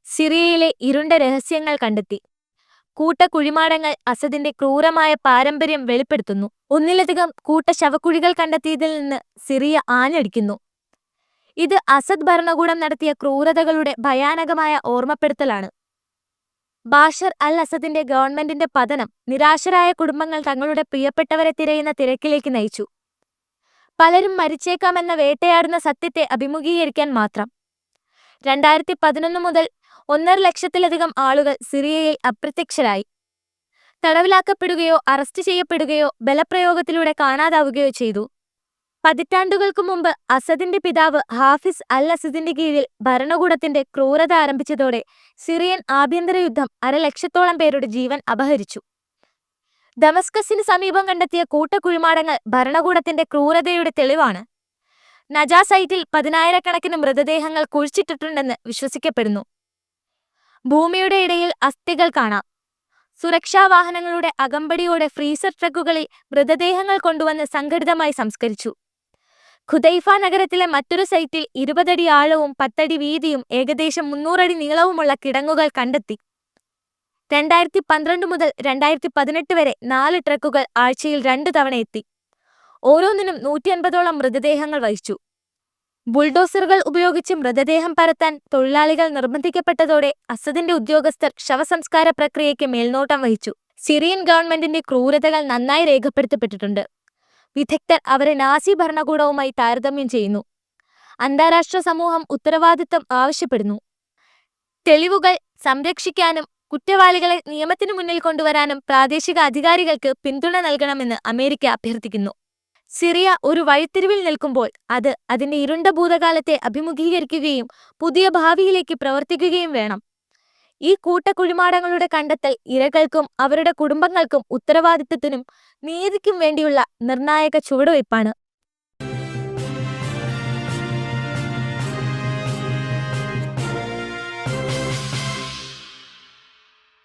സിറിയയിലെ ഇരുണ്ട രഹസ്യങ്ങൾ കണ്ടെത്തി. കൂട്ടക്കുഴിമാടങ്ങൾ അസദിന്റെ ക്രൂരമായ പാരമ്പര്യം വെളിപ്പെടുത്തുന്നു. ഒന്നിലധികം കൂട്ട ശവക്കുഴികൾ കണ്ടെത്തിയതിൽ നിന്ന് സിറിയ ആഞ്ഞടിക്കുന്നു. ഇത് അസദ് ഭരണകൂടം നടത്തിയ ക്രൂരതകളുടെ ഭയാനകമായ ഓർമ്മപ്പെടുത്തലാണ്. ബാഷർ അൽ അസദിന്റെ ഗവൺമെന്റിന്റെ പതനം നിരാശരായ കുടുംബങ്ങൾ തങ്ങളുടെ പ്രിയപ്പെട്ടവരെ തിരയുന്ന തിരക്കിലേക്ക് നയിച്ചു. പലരും മരിച്ചേക്കാമെന്ന വേട്ടയാടുന്ന സത്യത്തെ അഭിമുഖീകരിക്കാൻ മാത്രം. 2011 മുതൽ 1.5 ലക്ഷത്തിലധികം ആളുകൾ സിറിയയിൽ അപ്രത്യക്ഷരായി. തടവിലാക്കപ്പെടുകയോ അറസ്റ്റ് ചെയ്യപ്പെടുകയോ ബലപ്രയോഗത്തിലൂടെ കാണാതാവുകയോ ചെയ്തു. പതിറ്റാണ്ടുകൾക്കു മുമ്പ് അസദിന്റെ പിതാവ് ഹാഫിസ് അൽ അസദിന്റെ കീഴിൽ ഭരണകൂടത്തിന്റെ ക്രൂരത ആരംഭിച്ചതോടെ സിറിയൻ ആഭ്യന്തര യുദ്ധം 1.5 ലക്ഷത്തോളം പേരുടെ ജീവൻ അപഹരിച്ചു. ദമസ്കസിന് സമീപം കണ്ടെത്തിയ കൂട്ടക്കുഴിമാടങ്ങൾ ഭരണകൂടത്തിന്റെ ക്രൂരതയുടെ തെളിവാണ്. നജാ സൈറ്റിൽ 10,000-കണക്കിന് മൃതദേഹങ്ങൾ കുഴിച്ചിട്ടിട്ടുണ്ടെന്ന് വിശ്വസിക്കപ്പെടുന്നു. ഭൂമിയുടെ ഇടയിൽ അസ്ഥികൾ കാണാം. സുരക്ഷാ വാഹനങ്ങളുടെ അകമ്പടിയോടെ ഫ്രീസർ ട്രക്കുകളിൽ മൃതദേഹങ്ങൾ കൊണ്ടുവന്ന് സംഘടിതമായി സംസ്കരിച്ചു. ഖുദൈഫ നഗരത്തിലെ മറ്റൊരു സൈറ്റിൽ 20 അടി ആഴവും 10 അടി വീതിയും ഏകദേശം 300 അടി നീളവുമുള്ള കിടങ്ങുകൾ കണ്ടെത്തി. 2012 മുതൽ 2018 വരെ 4 ട്രക്കുകൾ ആഴ്ചയിൽ 2 തവണ എത്തി. ഓരോന്നിനും 150ഓളം മൃതദേഹങ്ങൾ വഹിച്ചു. ബുൾഡോസറുകൾ ഉപയോഗിച്ച് മൃതദേഹം പരത്താൻ തൊഴിലാളികൾ നിർബന്ധിക്കപ്പെട്ടതോടെ അസദിന്റെ ഉദ്യോഗസ്ഥർ ശവസംസ്കാര പ്രക്രിയയ്ക്ക് മേൽനോട്ടം വഹിച്ചു. സിറിയൻ ഗവൺമെന്റിന്റെ ക്രൂരതകൾ നന്നായി രേഖപ്പെടുത്തപ്പെട്ടിട്ടുണ്ട്. വിദഗ്ധർ അവരെ നാസി ഭരണകൂടവുമായി താരതമ്യം ചെയ്യുന്നു. അന്താരാഷ്ട്ര സമൂഹം ഉത്തരവാദിത്തം ആവശ്യപ്പെടുന്നു. തെളിവുകൾ സംരക്ഷിക്കാനും കുറ്റവാളികളെ നിയമത്തിനു മുന്നിൽ കൊണ്ടുവരാനും പ്രാദേശിക അധികാരികൾക്ക് പിന്തുണ നൽകണമെന്ന് അമേരിക്ക അഭ്യർത്ഥിക്കുന്നു. സിറിയ ഒരു വഴിത്തിരിവിൽ നിൽക്കുമ്പോൾ അത് അതിന്റെ ഇരുണ്ട ഭൂതകാലത്തെ അഭിമുഖീകരിക്കുകയും പുതിയ ഭാവിയിലേക്ക് പ്രവർത്തിക്കുകയും വേണം. ഈ കൂട്ടക്കുഴിമാടങ്ങളുടെ കണ്ടെത്തൽ ഇരകൾക്കും അവരുടെ കുടുംബങ്ങൾക്കും ഉത്തരവാദിത്തത്തിനും നീതിക്കും വേണ്ടിയുള്ള നിർണായക ചുവടുവയ്പ്പാണ്.